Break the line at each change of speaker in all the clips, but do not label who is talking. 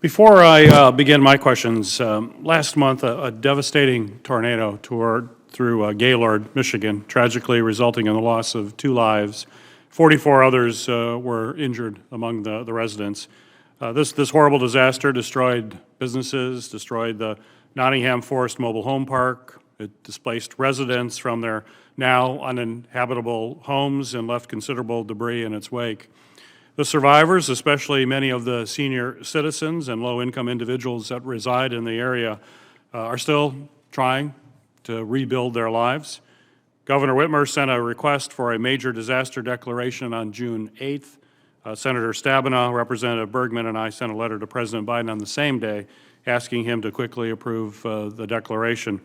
Before I begin my questions, last month a devastating tornado tore through Gaylord, Michigan, tragically resulting in the loss of 2 lives. 44 others were injured among the residents. This horrible disaster destroyed businesses, destroyed the Nottingham Forest Mobile Home Park. It displaced residents from their now uninhabitable homes and left considerable debris in its wake. The survivors, especially many of the senior citizens and low-income individuals that reside in the area, are still trying to rebuild their lives. Governor Whitmer sent a request for a major disaster declaration on June 8th. Senator Stabenow, Representative Bergman, and I sent a letter to President Biden on the same day asking him to quickly approve the declaration.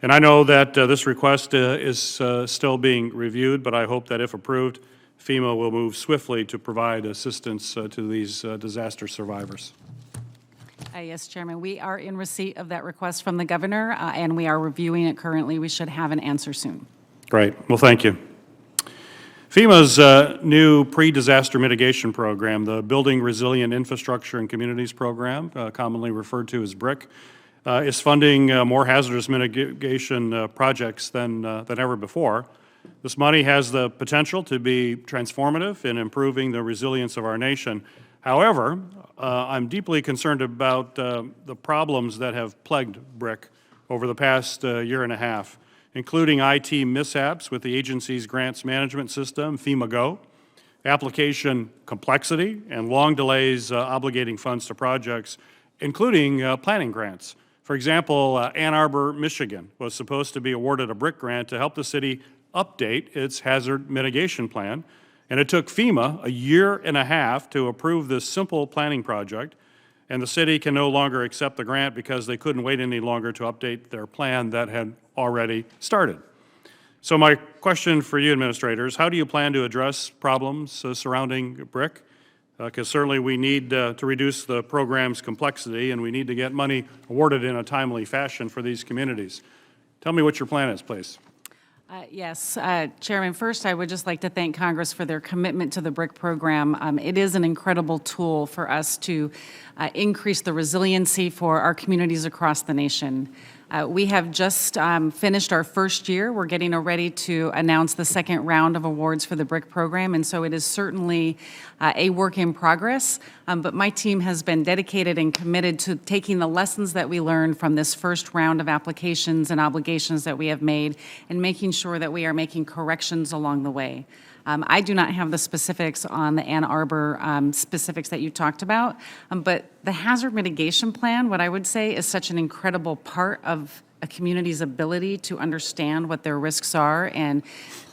And I know that this request is still being reviewed, but I hope that if approved, FEMA will move swiftly to provide assistance to these disaster survivors.
Yes, Chairman. We are in receipt of that request from the governor, and we are reviewing it currently. We should have an answer soon.
Great. Well, thank you. FEMA's new pre-disaster mitigation program, the Building Resilient Infrastructure and Communities Program, commonly referred to as BRIC, is funding more hazardous mitigation projects than ever before. This money has the potential to be transformative in improving the resilience of our nation. However, I'm deeply concerned about the problems that have plagued BRIC over the past year and a half, including IT mishaps with the agency's grants management system, FEMA Go, application complexity, and long delays obligating funds to projects, including planning grants. For example, Ann Arbor, Michigan was supposed to be awarded a BRIC grant to help the city update its hazard mitigation plan, and it took FEMA a year and a half to approve this simple planning project, and the city can no longer accept the grant because they couldn't wait any longer to update their plan that had already started. So my question for you administrators, how do you plan to address problems surrounding BRIC? Because certainly we need to reduce the program's complexity, and we need to get money awarded in a timely fashion for these communities. Tell me what your plan is, please.
Yes, Chairman, first I would just like to thank Congress for their commitment to the BRIC program. It is an incredible tool for us to increase the resiliency for our communities across the nation. We have just finished our first year. We're getting ready to announce the second round of awards for the BRIC program, and so it is certainly a work in progress, but my team has been dedicated and committed to taking the lessons that we learned from this first round of applications and obligations that we have made and making sure that we are making corrections along the way. I do not have the specifics on the Ann Arbor specifics that you talked about, but the hazard mitigation plan, what I would say, is such an incredible part of a community's ability to understand what their risks are and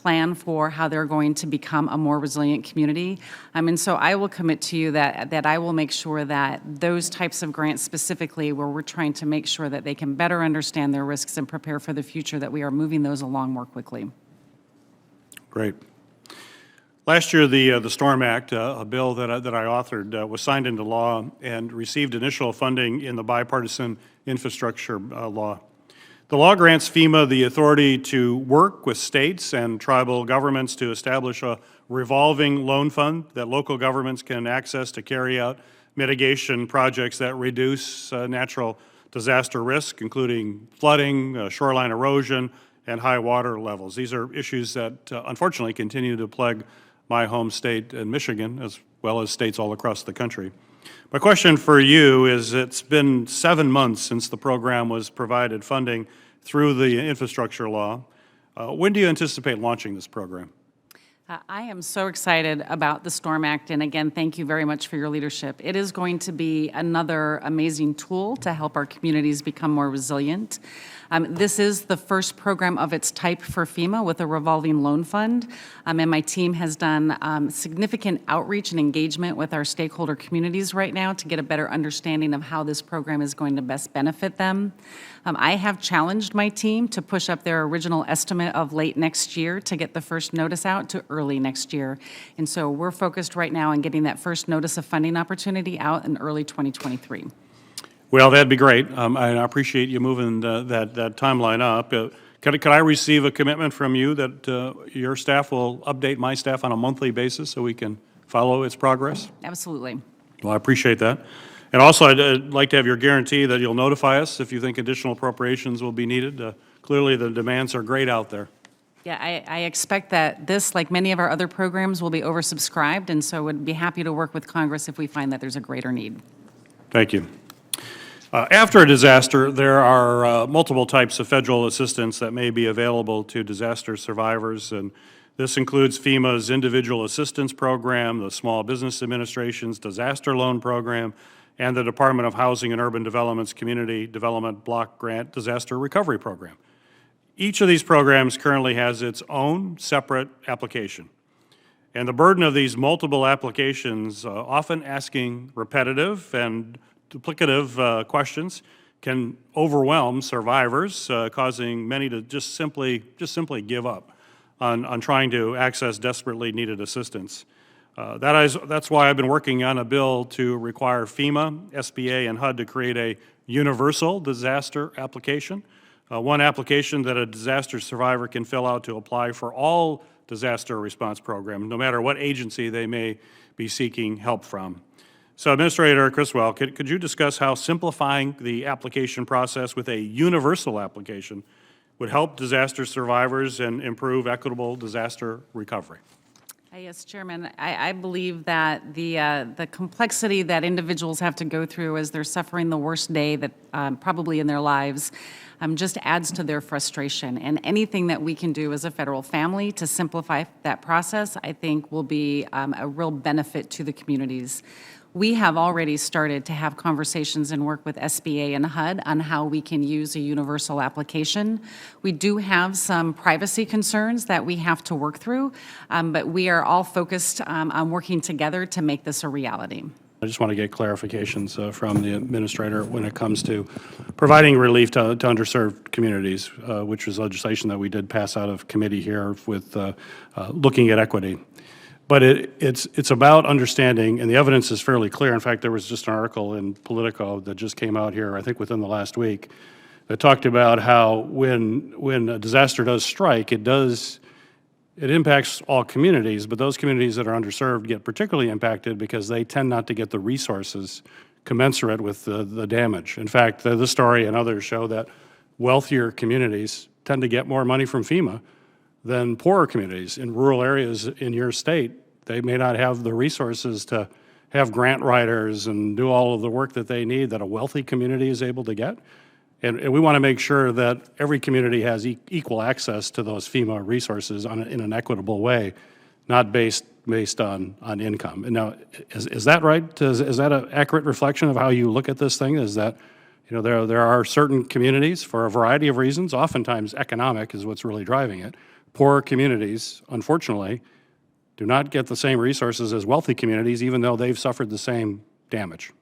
plan for how they're going to become a more resilient community. And so I will commit to you that I will make sure that those types of grants specifically, where we're trying to make sure that they can better understand their risks and prepare for the future, that we are moving those along more quickly.
Great. Last year, the STORM Act, a bill that I authored, was signed into law and received initial funding in the bipartisan infrastructure law. The law grants FEMA the authority to work with states and tribal governments to establish a revolving loan fund that local governments can access to carry out mitigation projects that reduce natural disaster risk, including flooding, shoreline erosion, and high water levels. These are issues that unfortunately continue to plague my home state in Michigan, as well as states all across the country. My question for you is, it's been 7 months since the program was provided funding through the infrastructure law. When do you anticipate launching this program?
I am so excited about the STORM Act, and again, thank you very much for your leadership. It is going to be another amazing tool to help our communities become more resilient. This is the first program of its type for FEMA with a revolving loan fund, and my team has done significant outreach and engagement with our stakeholder communities right now to get a better understanding of how this program is going to best benefit them. I have challenged my team to push up their original estimate of late next year to get the first notice out to early next year. And so we're focused right now on getting that first notice of funding opportunity out in early 2023.
Well, that'd be great. I appreciate you moving that timeline up. Could I receive a commitment from you that your staff will update my staff on a monthly basis so we can follow its progress?
Absolutely.
Well, I appreciate that. And also, I'd like to have your guarantee that you'll notify us if you think additional appropriations will be needed. Clearly, the demands are great out there.
Yeah, I expect that this, like many of our other programs, will be oversubscribed, and so would be happy to work with Congress if we find that there's a greater need.
Thank you. After a disaster, there are multiple types of federal assistance that may be available to disaster survivors, and this includes FEMA's Individual Assistance Program, the Small Business Administration's Disaster Loan Program, and the Department of Housing and Urban Development's Community Development Block Grant Disaster Recovery Program. Each of these programs currently has its own separate application. And the burden of these multiple applications, often asking repetitive and duplicative questions, can overwhelm survivors, causing many to just simply give up on trying to access desperately needed assistance. That's why I've been working on a bill to require FEMA, SBA, and HUD to create a universal disaster application, one application that a disaster survivor can fill out to apply for all disaster response programs, no matter what agency they may be seeking help from. So, Administrator Criswell, could you discuss how simplifying the application process with a universal application would help disaster survivors and improve equitable disaster recovery?
Yes, Chairman. I believe that the complexity that individuals have to go through as they're suffering the worst day that probably in their lives just adds to their frustration. And anything that we can do as a federal family to simplify that process, I think, will be a real benefit to the communities. We have already started to have conversations and work with SBA and HUD on how we can use a universal application. We do have some privacy concerns that we have to work through, but we are all focused on working together to make this a reality.
I just want to get clarifications from the Administrator when it comes to providing relief to underserved communities, which was legislation that we did pass out of committee here with looking at equity. But it's about understanding, and the evidence is fairly clear. In fact, there was just an article in Politico that just came out here, I think within the last week, that talked about how when a disaster does strike, it impacts all communities, but those communities that are underserved get particularly impacted because they tend not to get the resources commensurate with the damage. In fact, this story and others show that wealthier communities tend to get more money from FEMA than poorer communities in rural areas in your state. They may not have the resources to have grant writers and do all of the work that they need that a wealthy community is able to get. And we want to make sure that every community has equal access to those FEMA resources in an equitable way, not based on income. And now, is that right? Is that an accurate reflection of how you look at this thing? Is that, there are certain communities for a variety of reasons, oftentimes economic is what's really driving it. Poorer communities, unfortunately, do not get the same resources as wealthy communities, even though they've suffered the same damage.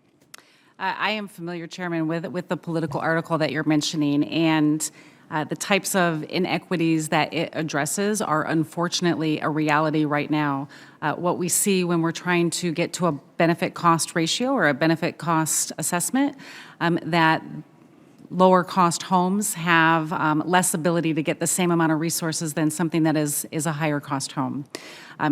I am familiar, Chairman, with the political article that you're mentioning, and the types of inequities that it addresses are unfortunately a reality right now. What we see when we're trying to get to a benefit-cost ratio or a benefit-cost assessment, that lower cost homes have less ability to get the same amount of resources than something that is a higher cost home.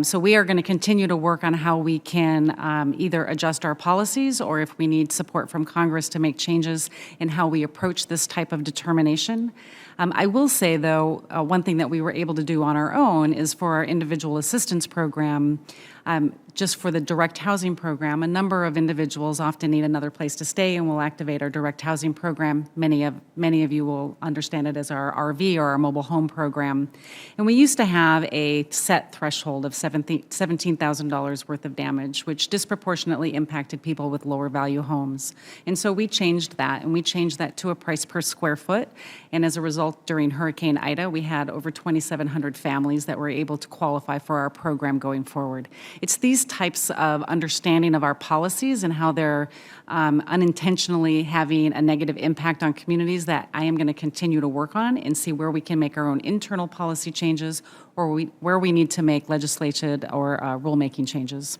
So we are going to continue to work on how we can either adjust our policies or if we need support from Congress to make changes in how we approach this type of determination. I will say, though, one thing that we were able to do on our own is for our individual assistance program, just for the direct housing program, a number of individuals often need another place to stay, and we'll activate our direct housing program. Many of you will understand it as our RV or our mobile home program. And we used to have a set threshold of $17,000 worth of damage, which disproportionately impacted people with lower value homes. And so we changed that, and we changed that to a price per square foot. And as a result, during Hurricane Ida, we had over 2,700 families that were able to qualify for our program going forward. It's these types of understanding of our policies and how they're unintentionally having a negative impact on communities that I am going to continue to work on and see where we can make our own internal policy changes or where we need to make legislative or rulemaking changes.